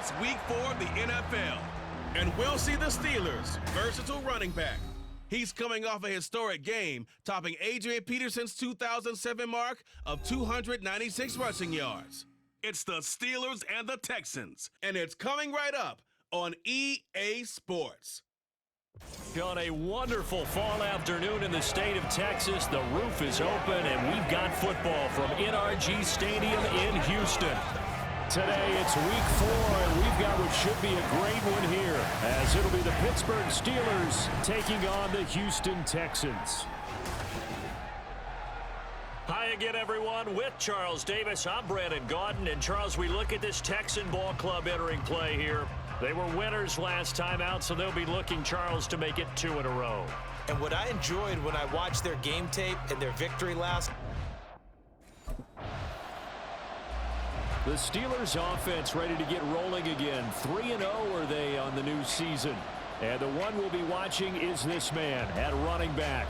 It's week 4 of the NFL, and we'll see the Steelers' versatile running back. He's coming off a historic game, topping Adrian Peterson's 2007 mark of 296 rushing yards. It's the Steelers and the Texans, and it's coming right up on EA Sports. On a wonderful fall afternoon in the state of Texas, the roof is open, and we've got football from NRG Stadium in Houston. Today, it's week 4, and we've got what should be a great one here, as it'll be the Pittsburgh Steelers taking on the Houston Texans. Hi again, everyone. With Charles Davis, I'm Brandon Gaudin. And, Charles, we look at this Texan ball club entering play here. They were winners last time out, so they'll be looking, Charles, to make it 2 in a row. And what I enjoyed when I watched their game tape and their victory last... The Steelers offense ready to get rolling again. 3-0 are they on the new season. And the one we'll be watching is this man at running back.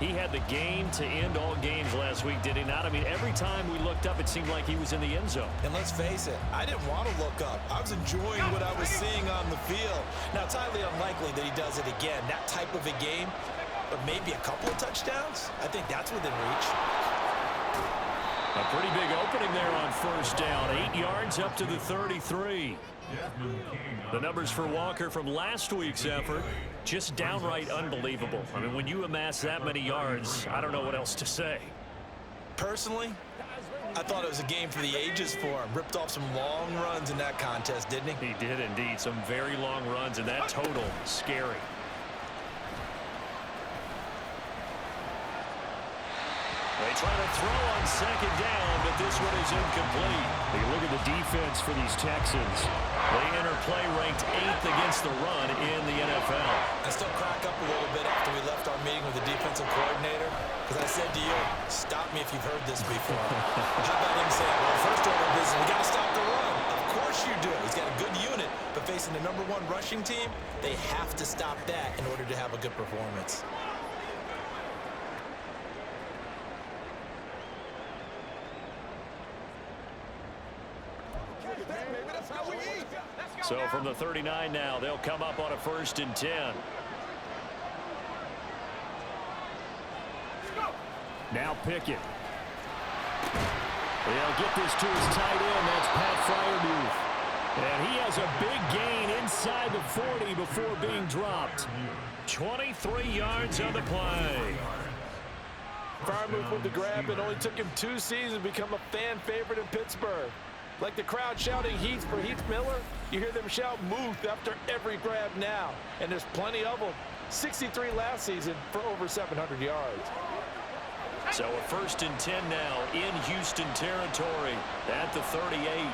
He had the game to end all games last week, did he not? I mean, every time we looked up, it seemed like he was in the end zone. And let's face it, I didn't want to look up. I was enjoying what I was seeing on the field. Now, it's highly unlikely that he does it again, that type of a game, but maybe a couple of touchdowns? I think that's within reach. A pretty big opening there on first down. 8 yards up to the 33. The numbers for Walker from last week's effort, just downright unbelievable. I mean, when you amass that many yards, I don't know what else to say. Personally, I thought it was a game for the ages for him. Ripped off some long runs in that contest, didn't he? He did indeed. Some very long runs, and that total, scary. They try to throw on second down, but this one is incomplete. You look at the defense for these Texans. They enter play ranked 8th against the run in the NFL. I still crack up a little bit after we left our meeting with the defensive coordinator, because I said to you, stop me if you've heard this before. How about him saying, well, first order of business, we got to stop the run. Of course you do. He's got a good unit, but facing the #1 rushing team, they have to stop that in order to have a good performance. So from the 39 now, they'll come up on a 1st and 10. Now Pickett. They'll get this to his tight end. That's Pat Freiermuth. And he has a big gain inside the 40 before being dropped. 23 yards on the play. Freiermuth with the grab. It only took him 2 seasons to become a fan favorite in Pittsburgh. Like the crowd shouting Heath for Heath Miller, you hear them shout Muth after every grab now. And there's plenty of them. 63 last season for over 700 yards. So a 1st and 10 now in Houston territory at the 38.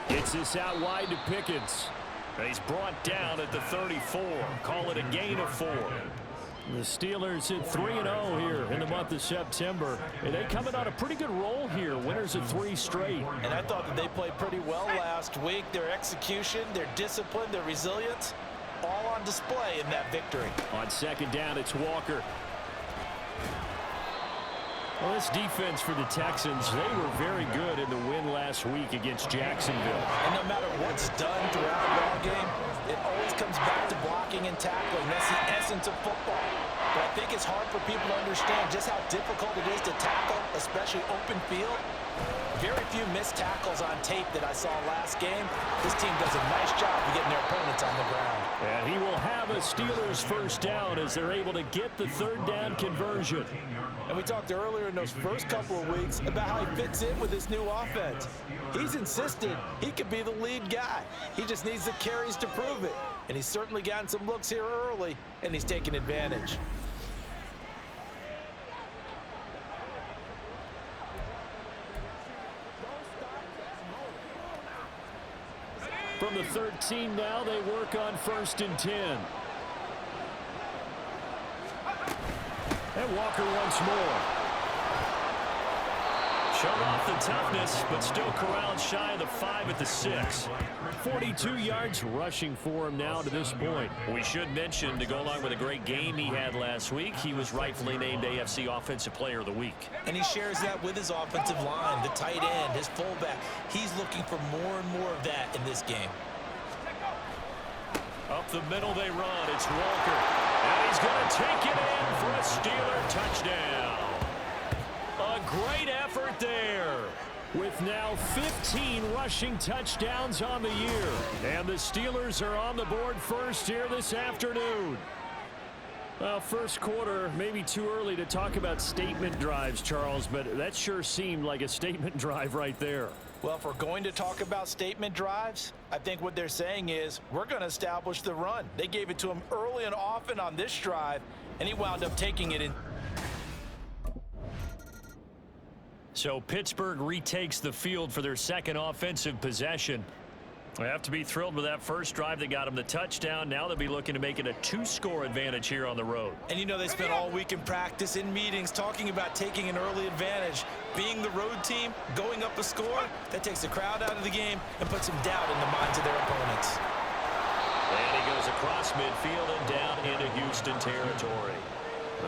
Gets this out wide to Pickens. He's brought down at the 34. Call it a gain of 4. The Steelers at 3-0 here in the month of September. And they coming on a pretty good roll here. Winners of 3 straight. And I thought that they played pretty well last week. Their execution, their discipline, their resilience, all on display in that victory. On second down, it's Walker. Well, this defense for the Texans, they were very good in the win last week against Jacksonville. And no matter what's done throughout the ball game, it always comes back to blocking and tackling. That's the essence of football. But I think it's hard for people to understand just how difficult it is to tackle, especially open field. Very few missed tackles on tape that I saw last game. This team does a nice job of getting their opponents on the ground. And he will have a Steelers 1st down as they're able to get the 3rd down conversion. And we talked earlier in those first couple of weeks about how he fits in with his new offense. He's insisted he could be the lead guy. He just needs the carries to prove it. And he's certainly gotten some looks here early, and he's taking advantage. From the 13 now, they work on 1st and 10. And Walker once more. Showed off the toughness, but still corralled shy of the 5 at the 6. 42 yards rushing for him now to this point. We should mention, to go along with a great game he had last week, he was rightfully named AFC Offensive Player of the Week. And he shares that with his offensive line, the tight end, his fullback. He's looking for more and more of that in this game. Up the middle they run. It's Walker. And he's going to take it in for a Steeler touchdown. A great effort there. With now 15 rushing touchdowns on the year. And the Steelers are on the board first here this afternoon. Well, first quarter, maybe too early to talk about statement drives, Charles, but that sure seemed like a statement drive right there. Well, if we're going to talk about statement drives, I think what they're saying is we're going to establish the run. They gave it to him early and often on this drive, and he wound up taking it in. So Pittsburgh retakes the field for their second offensive possession. They have to be thrilled with that first drive that got them the touchdown. Now they'll be looking to make it a 2-score advantage here on the road. And you know they spent all week in practice, in meetings, talking about taking an early advantage. Being the road team, going up a score, that takes the crowd out of the game and puts some doubt in the minds of their opponents. And he goes across midfield and down into Houston territory.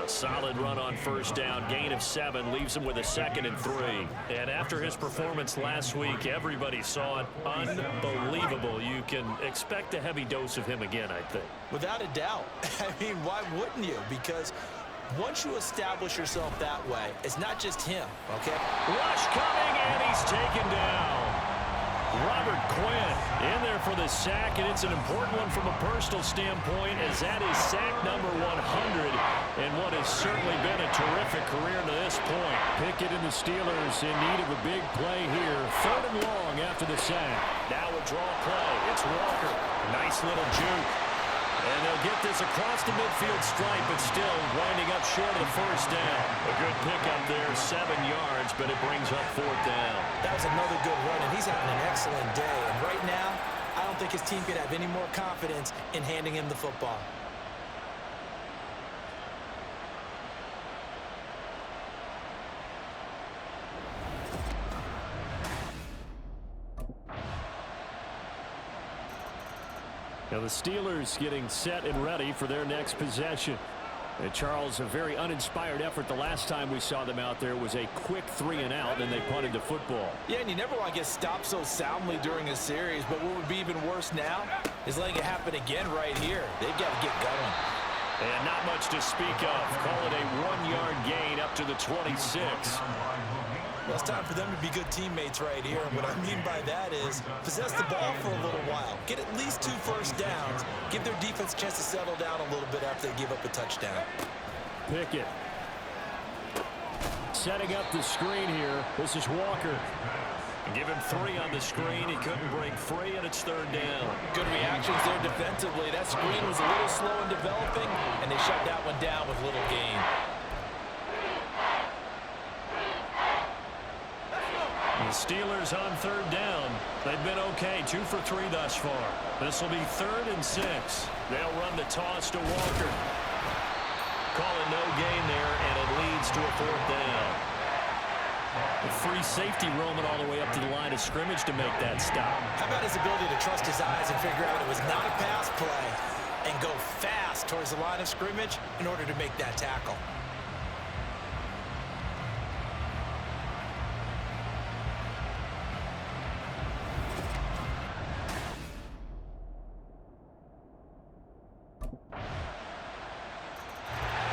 A solid run on first down, gain of 7, leaves him with a 2nd and 3. And after his performance last week, everybody saw it. Unbelievable. You can expect a heavy dose of him again, I think. Without a doubt. I mean, why wouldn't you? Because once you establish yourself that way, it's not just him, okay? Rush coming, and he's taken down. Robert Quinn in there for the sack, and it's an important one from a personal standpoint, as that is sack number 100 in what has certainly been a terrific career to this point. Pickett and the Steelers in need of a big play here. 3rd and long after the sack. Now a draw play. It's Walker. Nice little juke. And they'll get this across the midfield stripe, but still winding up short of the first down. A good pickup there, 7 yards, but it brings up 4th down. That was another good run, and he's having an excellent day. And right now, I don't think his team could have any more confidence in handing him the football. Now the Steelers getting set and ready for their next possession. And Charles, a very uninspired effort the last time we saw them out there was a quick 3-and-out, and they punted the football. Yeah, and you never want to get stopped so soundly during a series, but what would be even worse now is letting it happen again right here. They've got to get going. And not much to speak of. Call it a 1-yard gain up to the 26. Well, it's time for them to be good teammates right here. And what I mean by that is possess the ball for a little while. Get at least 2 first downs. Give their defense a chance to settle down a little bit after they give up a touchdown. Pickett. Setting up the screen here. This is Walker. Give him 3 on the screen. He couldn't break free, and it's 3rd down. Good reactions there defensively. That screen was a little slow in developing, and they shut that one down with little gain. The Steelers on 3rd down. They've been okay, 2 for 3 thus far. This will be 3rd and 6. They'll run the toss to Walker. Calling no gain there, and it leads to a 4th down. A free safety roaming all the way up to the line of scrimmage to make that stop. How about his ability to trust his eyes and figure out it was not a pass play and go fast towards the line of scrimmage in order to make that tackle?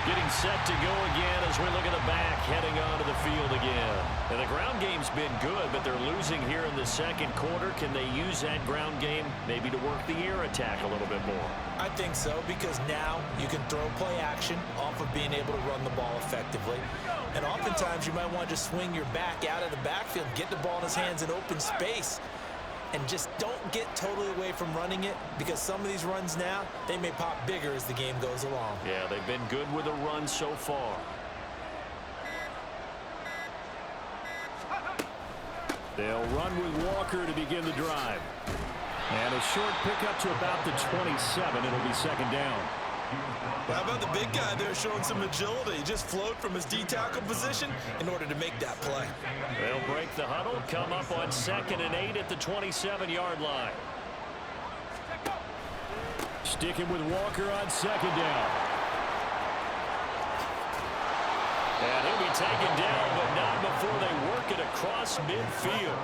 Getting set to go again as we look at the back heading onto the field again. And the ground game's been good, but they're losing here in the second quarter. Can they use that ground game maybe to work the air attack a little bit more? I think so, because now you can throw play action off of being able to run the ball effectively. And oftentimes you might want to just swing your back out of the backfield, get the ball in his hands in open space, and just don't get totally away from running it, because some of these runs now, they may pop bigger as the game goes along. Yeah, they've been good with the run so far. They'll run with Walker to begin the drive. And a short pickup to about the 27. It'll be 2nd down. How about the big guy there showing some agility? He just flowed from his D-tackle position in order to make that play. They'll break the huddle, come up on 2nd and 8 at the 27-yard line. Sticking with Walker on 2nd down. And he'll be taken down, but not before they work it across midfield.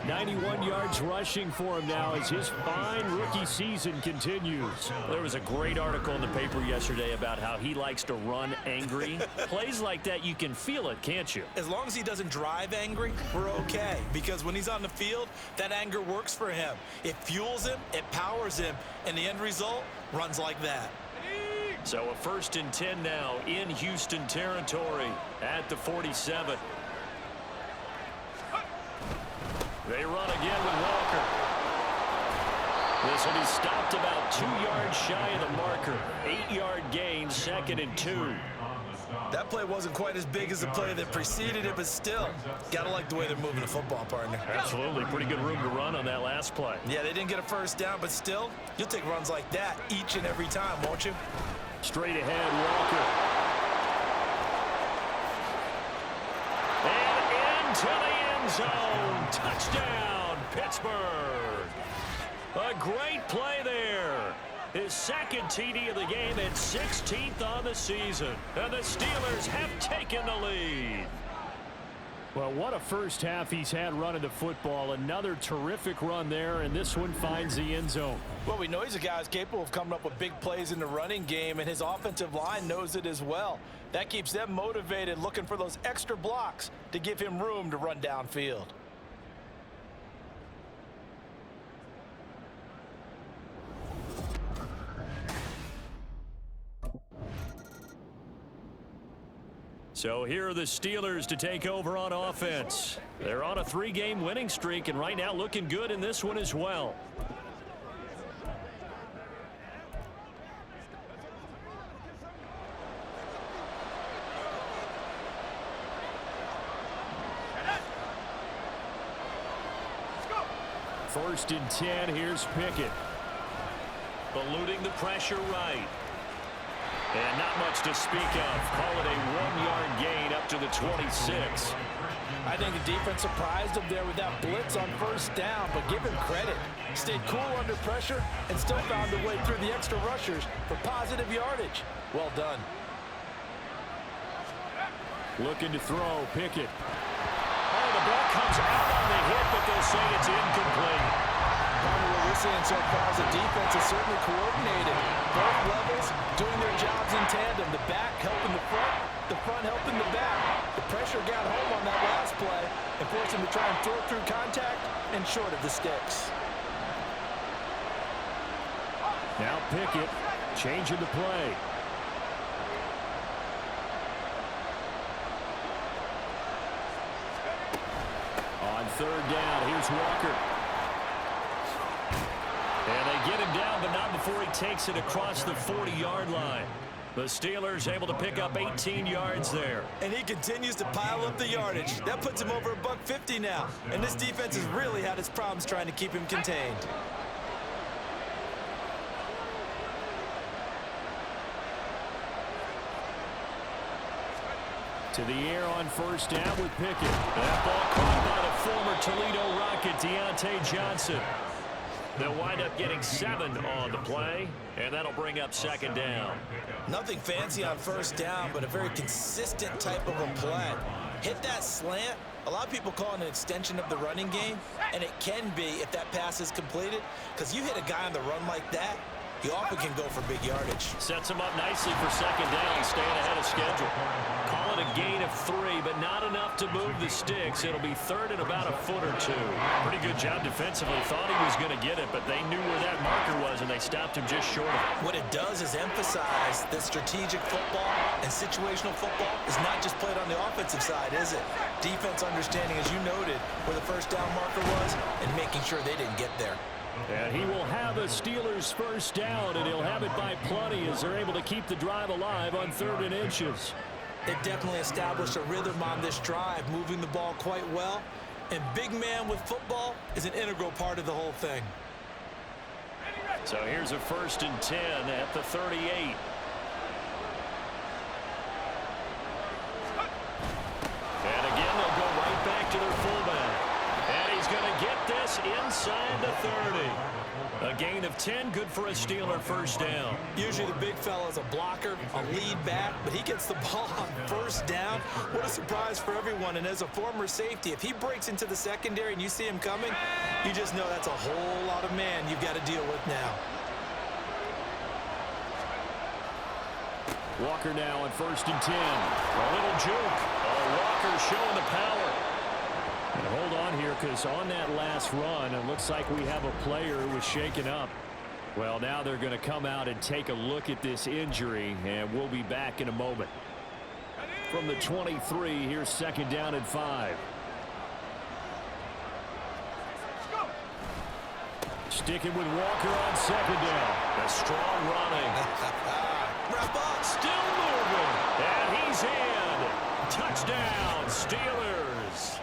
91 yards rushing for him now as his fine rookie season continues. There was a great article in the paper yesterday about how he likes to run angry. Plays like that, you can feel it, can't you? As long as he doesn't drive angry, we're okay. Because when he's on the field, that anger works for him. It fuels him, it powers him, and the end result runs like that. So a 1st and 10 now in Houston territory at the 47. They run again with Walker. This will be stopped about 2 yards shy of the marker. 8-yard gain, 2nd and 2. That play wasn't quite as big as the play that preceded it, but still, gotta like the way they're moving the football, partner. Absolutely. Pretty good room to run on that last play. Yeah, they didn't get a 1st down, but still, you'll take runs like that each and every time, won't you? Straight ahead, Walker. And into the end zone. Touchdown, Pittsburgh. A great play there. His 2nd TD of the game at 16th on the season. And the Steelers have taken the lead. Well, what a first half he's had running the football. Another terrific run there, and this one finds the end zone. Well, we know he's a guy who's capable of coming up with big plays in the running game, and his offensive line knows it as well. That keeps them motivated, looking for those extra blocks to give him room to run downfield. So here are the Steelers to take over on offense. They're on a 3-game winning streak, and right now looking good in this one as well. First and 10, here's Pickett. Eluding the pressure right. And not much to speak of. Call it a 1-yard gain up to the 26. I think the defense surprised him there with that blitz on 1st down, but give him credit. Stayed cool under pressure and still found a way through the extra rushers for positive yardage. Well done. Looking to throw, Pickett. Oh, the ball comes out on the hit, but they'll say it's incomplete. What we're seeing so far is the defense is certainly coordinated. Both levels doing their jobs in tandem. The back helping the front helping the back. The pressure got home on that last play and forced him to try and throw through contact and short of the sticks. Now Pickett changing the play. On 3rd down, here's Walker. And they get him down, but not before he takes it across the 40-yard line. The Steelers able to pick up 18 yards there. And he continues to pile up the yardage. That puts him over $150 now. And this defense has really had its problems trying to keep him contained. To the air on 1st down with Pickett. That ball caught by the former Toledo Rocket, Deontay Johnson. They'll wind up getting 7 on the play, and that'll bring up 2nd down. Nothing fancy on 1st down, but a very consistent type of a play. Hit that slant. A lot of people call it an extension of the running game, and it can be if that pass is completed, because you hit a guy on the run like that, you often can go for big yardage. Sets him up nicely for 2nd down, staying ahead of schedule. Call it a gain of 3, but not enough to move the sticks. It'll be 3rd and about a foot or 2. Pretty good job defensively. Thought he was going to get it, but they knew where that marker was, and they stopped him just short of it. What it does is emphasize that strategic football and situational football is not just played on the offensive side, is it? Defense understanding, as you noted, where the 1st down marker was and making sure they didn't get there. And he will have a Steelers 1st down, and he'll have it by plenty as they're able to keep the drive alive on 3rd and inches. They definitely established a rhythm on this drive, moving the ball quite well. And big man with football is an integral part of the whole thing. So here's a 1st and 10 at the 38. Steelers inside the 30. A gain of 10, good for a Steeler first down. Usually the big fella's a blocker, a lead back, but he gets the ball on first down. What a surprise for everyone. And as a former safety, if he breaks into the secondary and you see him coming, you just know that's a whole lot of man you've got to deal with now. Walker now on 1st and 10. A little juke. Oh, Walker showing the power. And hold on here, because on that last run, it looks like we have a player who was shaken up. Well, now they're going to come out and take a look at this injury, and we'll be back in a moment. From the 23, here's 2nd down and 5. Sticking with Walker on 2nd down. A strong running. Wrap up. Still moving. And he's in. Touchdown, Steelers.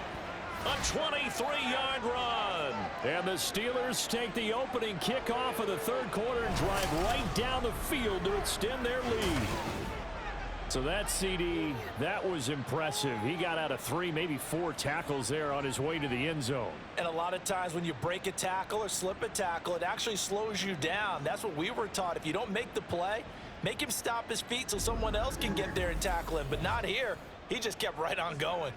A 23-yard run. And the Steelers take the opening kickoff of the 3rd quarter and drive right down the field to extend their lead. So that CD, that was impressive. He got out of 3, maybe 4 tackles there on his way to the end zone. And a lot of times when you break a tackle or slip a tackle, it actually slows you down. That's what we were taught. If you don't make the play, make him stop his feet so someone else can get there and tackle him. But not here. He just kept right on going.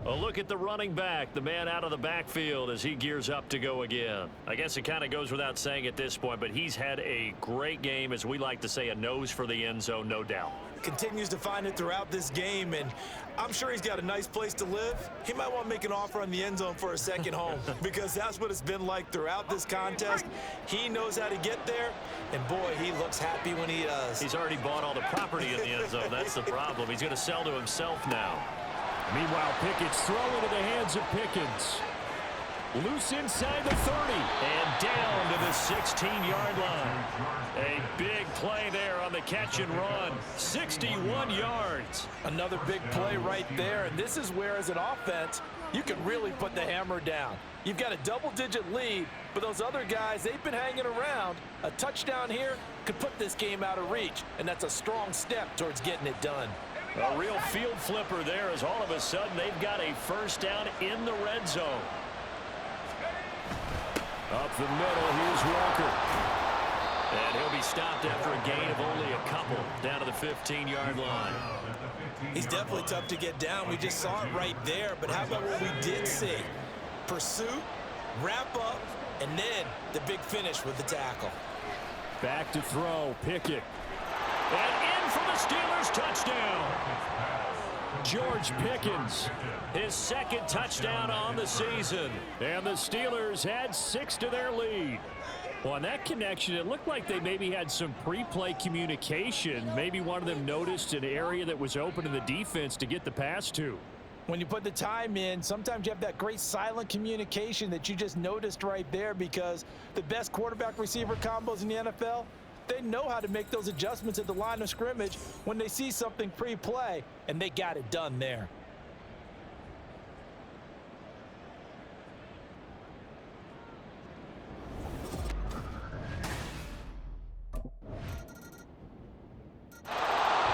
A look at the running back, the man out of the backfield as he gears up to go again. I guess it kind of goes without saying at this point, but he's had a great game, as we like to say, a nose for the end zone, no doubt. Continues to find it throughout this game, and I'm sure he's got a nice place to live. He might want to make an offer on the end zone for a second home, because that's what it's been like throughout this contest. He knows how to get there, and boy, he looks happy when he does. He's already bought all the property in the end zone. That's the problem. He's going to sell to himself now. Meanwhile, Pickett's throw into the hands of Pickens. Loose inside the 30 and down to the 16-yard line. A big play there on the catch and run. 61 yards. Another big play right there, and this is where, as an offense, you can really put the hammer down. You've got a double-digit lead, but those other guys, they've been hanging around. A touchdown here could put this game out of reach, and that's a strong step towards getting it done. A real field flipper there, as all of a sudden they've got a first down in the red zone. Up the middle, here's Walker. And he'll be stopped after a gain of only a couple, down to the 15-yard line. He's definitely tough to get down. We just saw it right there, but how about what we did see? Pursuit, wrap up, and then the big finish with the tackle. Back to throw, Pickett. And in for the Steelers touchdown. George Pickens, his 2nd touchdown on the season. And the Steelers had 6 to their lead. Well, on that connection, it looked like they maybe had some pre-play communication. Maybe one of them noticed an area that was open in the defense to get the pass to. When you put the time in, sometimes you have that great silent communication that you just noticed right there, because the best quarterback-receiver combos in the NFL, they know how to make those adjustments at the line of scrimmage when they see something pre-play, and they got it done there.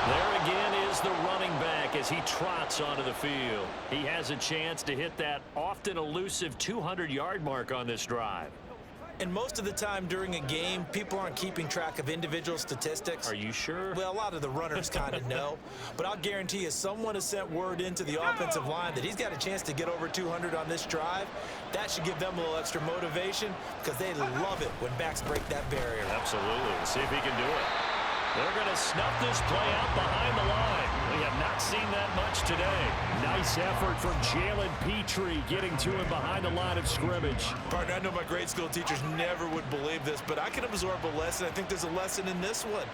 There again is the running back as he trots onto the field. He has a chance to hit that often elusive 200-yard mark on this drive. And most of the time during a game, people aren't keeping track of individual statistics. Are you sure? Well, a lot of the runners kind of know. But I'll guarantee you, someone has sent word into the offensive line that he's got a chance to get over 200 on this drive. That should give them a little extra motivation, because they love it when backs break that barrier. Absolutely. See if he can do it. They're going to snuff this play out behind the line. We have not seen that much today. Nice effort from Jalen Petrie getting to him behind the line of scrimmage. Partner, I know my grade school teachers never would believe this, but I can absorb a lesson. I think there's a lesson in this one.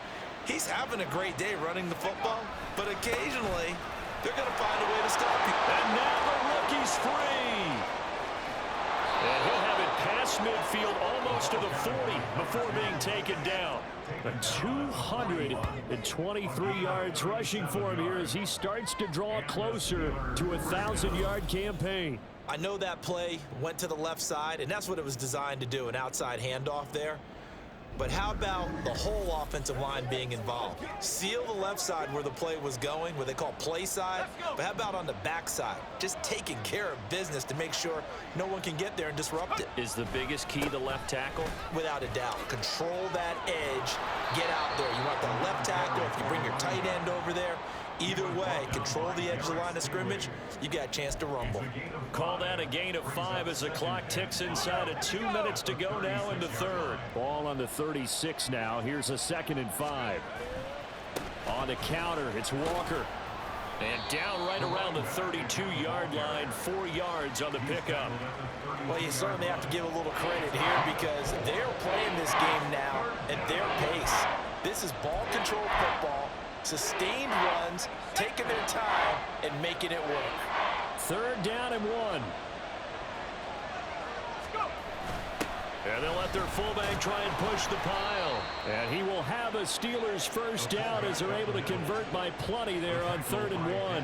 He's having a great day running the football, but occasionally they're going to find a way to stop you. And now the rookie's free. And he'll have it past midfield almost to the 40 before being taken down. 223 yards rushing for him here as he starts to draw closer to a 1,000-yard campaign. I know that play went to the left side, and that's what it was designed to do, an outside handoff there. But how about the whole offensive line being involved? Seal the left side where the play was going, what they call play side, but how about on the back side? Just taking care of business to make sure no one can get there and disrupt it. Is the biggest key the left tackle? Without a doubt. Control that edge, get out there. You want the left tackle, if you bring your tight end over there, either way, control the edge of the line of scrimmage, you got a chance to rumble. Call that a gain of 5 as the clock ticks inside of 2 minutes to go now in the third. Ball on the 36 now. Here's a 2nd and 5. On the counter, it's Walker. And down right around the 32-yard line, 4 yards on the pickup. Well, you certainly have to give a little credit here because they're playing this game now at their pace. This is ball control football. Sustained runs, taking their time, and making it work. 3rd down and 1. And they'll let their fullback try and push the pile. And he will have a Steelers 1st down as they're able to convert by plenty there on 3rd and 1.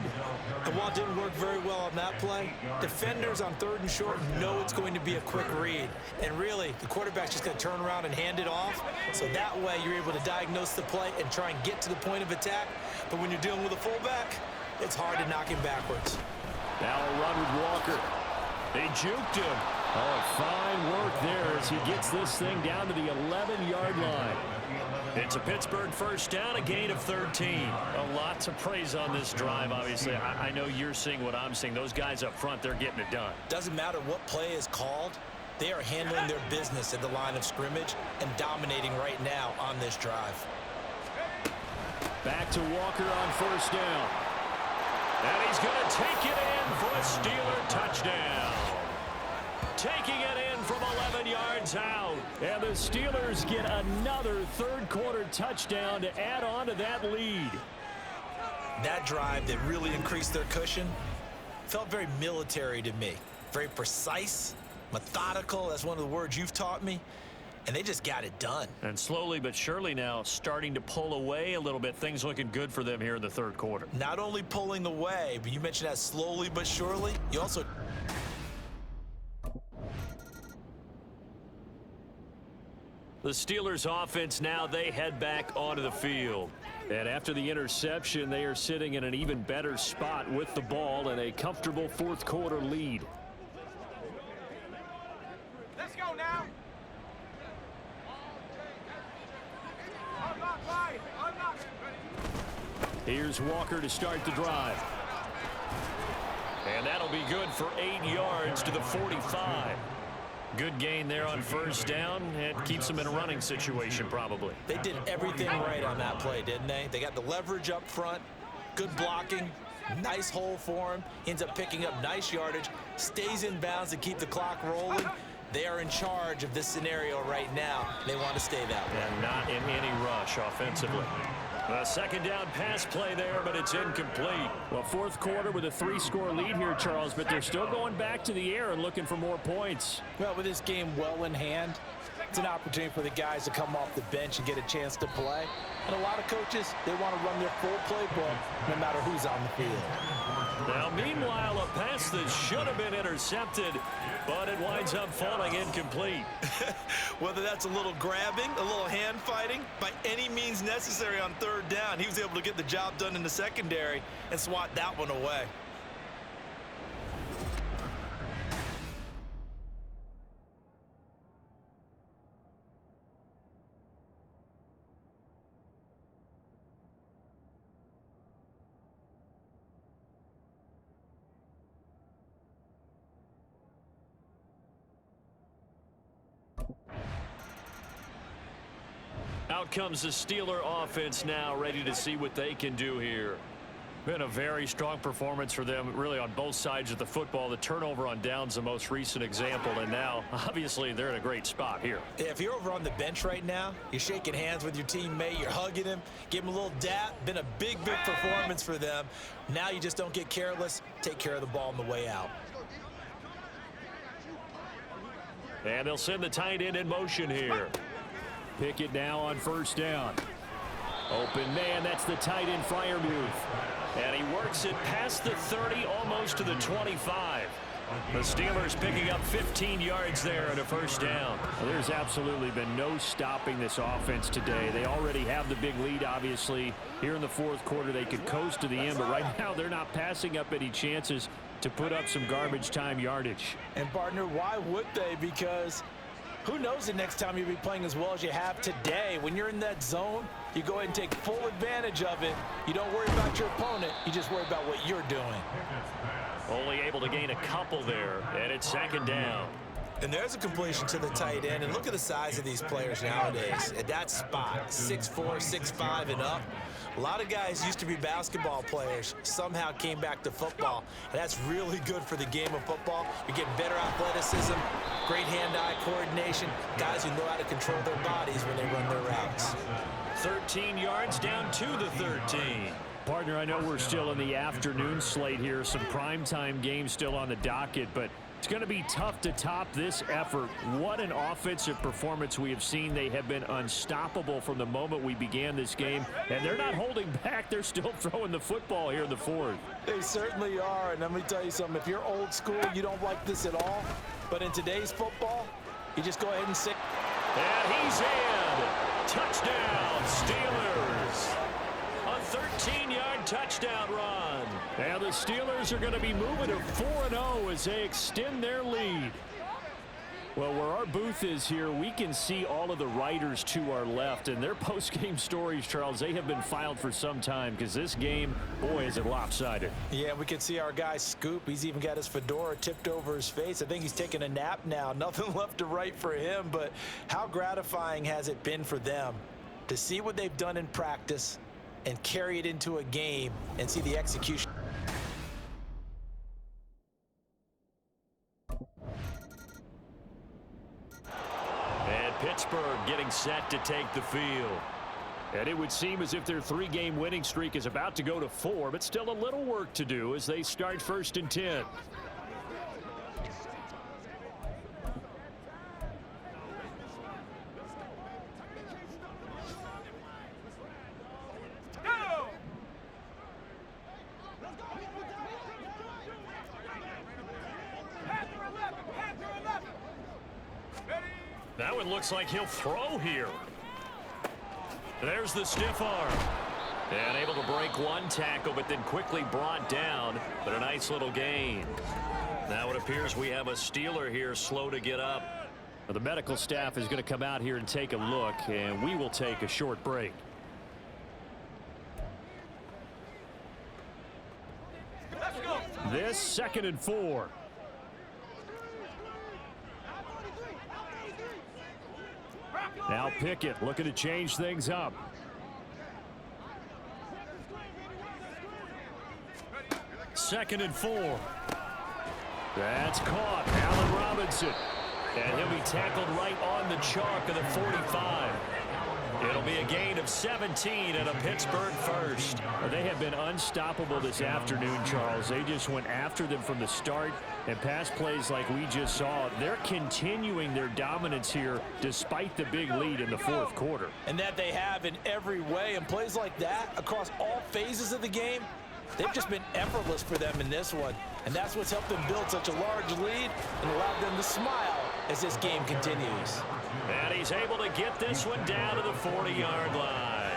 And while it didn't work very well on that play, defenders on 3rd and short know it's going to be a quick read. And really, the quarterback's just going to turn around and hand it off. So that way, you're able to diagnose the play and try and get to the point of attack. But when you're dealing with a fullback, it's hard to knock him backwards. Now a run with Walker. They juked him. Oh, fine work there as he gets this thing down to the 11-yard line. It's a Pittsburgh 1st down, a gain of 13. A lot to praise on this drive, obviously. I know you're seeing what I'm seeing. Those guys up front, they're getting it done. Doesn't matter what play is called. They are handling their business at the line of scrimmage and dominating right now on this drive. Back to Walker on 1st down. And he's going to take it in for a Steeler touchdown. Taking it in from 11 yards out. And the Steelers get another 3rd quarter touchdown to add on to that lead. That drive that really increased their cushion felt very military to me. Very precise, methodical. That's one of the words you've taught me. And they just got it done. And slowly but surely now starting to pull away a little bit. Things looking good for them here in the 3rd quarter. Not only pulling away, but you mentioned that slowly but surely. You also... The Steelers offense now, they head back onto the field. And after the interception, they are sitting in an even better spot with the ball and a comfortable 4th quarter lead. Let's go now. Here's Walker to start the drive. And that'll be good for 8 yards to the 45. Good gain there on 1st down. It keeps them in a running situation probably. They did everything right on that play, didn't they? They got the leverage up front, good blocking, nice hole for him. Ends up picking up nice yardage, stays in bounds to keep the clock rolling. They are in charge of this scenario right now. They want to stay that way. And not in any rush offensively. A 2nd down pass play there, but it's incomplete. Well, 4th quarter with a 3-score lead here, Charles, but they're still going back to the air and looking for more points. Well, with this game well in hand, it's an opportunity for the guys to come off the bench and get a chance to play. And a lot of coaches, they want to run their full playbook no matter who's on the field. Now, meanwhile, a pass that should have been intercepted, but it winds up falling incomplete. Whether that's a little grabbing, a little hand fighting, by any means necessary on 3rd down, he was able to get the job done in the secondary and swat that one away. Out comes the Steeler offense now, ready to see what they can do here. Been a very strong performance for them, really, on both sides of the football. The turnover on downs, the most recent example, and now, obviously, they're in a great spot here. If you're over on the bench right now, you're shaking hands with your teammate, you're hugging him, give him a little dap. Been a big performance for them. Now you just don't get careless. Take care of the ball on the way out. And they'll send the tight end in motion here. Pickett now on 1st down. Open man, that's the tight end Freiermuth. And he works it past the 30, almost to the 25. The Steelers picking up 15 yards there and a first down. Well, there's absolutely been no stopping this offense today. They already have the big lead, obviously. Here in the fourth quarter, they could coast to the end, but right now they're not passing up any chances to put up some garbage time yardage. And, partner, why would they? Because who knows the next time you'll be playing as well as you have today. When you're in that zone, you go ahead and take full advantage of it. You don't worry about your opponent. You just worry about what you're doing. Only able to gain a couple there, and it's second down. And there's a completion to the tight end. And look at the size of these players nowadays. At that spot, 6'4", 6'5", and up. A lot of guys used to be basketball players, somehow came back to football. And that's really good for the game of football. You're getting better athleticism, great hand-eye coordination, guys who know how to control their bodies when they run their routes. 13 yards down to the 13. Partner, I know we're still in the afternoon slate here. Some primetime games still on the docket, but it's going to be tough to top this effort. What an offensive performance we have seen. They have been unstoppable from the moment we began this game, and they're not holding back. They're still throwing the football here in the fourth. They certainly are, and let me tell you something. If you're old school, you don't like this at all. But in today's football, you just go ahead and say. And he's in. Touchdown, Steelers. A 13-yard touchdown run. And the Steelers are going to be moving to 4-0 as they extend their lead. Well, where our booth is here, we can see all of the writers to our left, and their post-game stories, Charles, they have been filed for some time because this game, boy, is it lopsided. Yeah, we can see our guy Scoop. He's even got his fedora tipped over his face. I think he's taking a nap now. Nothing left to write for him, but how gratifying has it been for them to see what they've done in practice and carry it into a game and see the execution. And Pittsburgh getting set to take the field. And it would seem as if their three-game winning streak is about to go to 4, but still a little work to do as they start 1st and 10. That one looks like he'll throw here. There's the stiff arm. And able to break one tackle, but then quickly brought down. But a nice little gain. Now it appears we have a Steeler here slow to get up. Well, the medical staff is going to come out here and take a look, and we will take a short break. This 2nd and 4. Now Pickett looking to change things up. Second and 4. That's caught. Allen Robinson. And he'll be tackled right on the chalk of the 45. It'll be a gain of 17 and a Pittsburgh first. They have been unstoppable this afternoon, Charles. They just went after them from the start, and pass plays like we just saw. They're continuing their dominance here despite the big lead in the fourth quarter. And that they have in every way. And plays like that across all phases of the game, they've just been effortless for them in this one. And that's what's helped them build such a large lead and allowed them to smile as this game continues. And he's able to get this one down to the 40-yard line.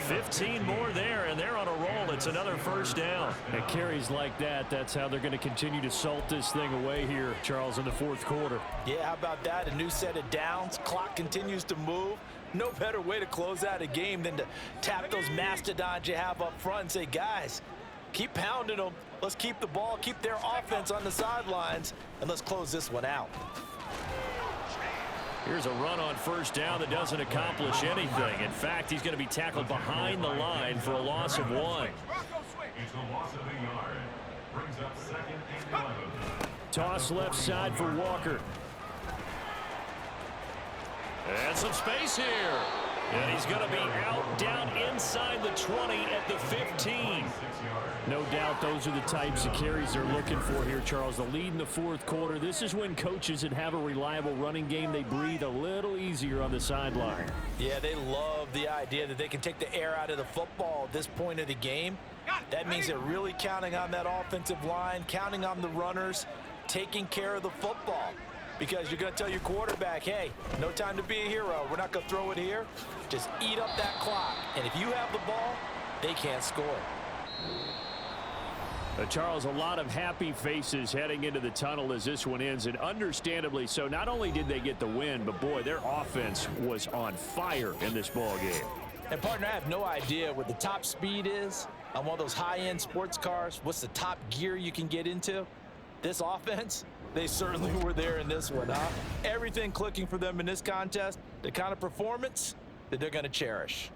15 more there, and they're on a roll. It's another first down. And carries like that, that's how they're going to continue to salt this thing away here, Charles, in the fourth quarter. Yeah, how about that? A new set of downs. Clock continues to move. No better way to close out a game than to tap those mastodons you have up front and say, guys, keep pounding them. Let's keep the ball, keep their offense on the sidelines, and let's close this one out. Here's a run on first down that doesn't accomplish anything. In fact, he's going to be tackled behind the line for a loss of 1. It's a loss of a yard. Brings up 2nd and 11. Toss left side for Walker. And some space here. And he's going to be out down inside the 20 at the 15. No doubt those are the types of carries they're looking for here, Charles. The lead in the fourth quarter. This is when coaches that have a reliable running game, they breathe a little easier on the sideline. Yeah, they love the idea that they can take the air out of the football at this point of the game. That means they're really counting on that offensive line, counting on the runners, taking care of the football. Because you're going to tell your quarterback, hey, no time to be a hero. We're not going to throw it here. Just eat up that clock. And if you have the ball, they can't score. Charles, a lot of happy faces heading into the tunnel as this one ends, and understandably so. Not only did they get the win, but boy, their offense was on fire in this ball game. And partner, I have no idea what the top speed is on one of those high-end sports cars. What's the top gear you can get into? This offense, they certainly were there in this one, huh? Everything clicking for them in this contest, the kind of performance that they're going to cherish.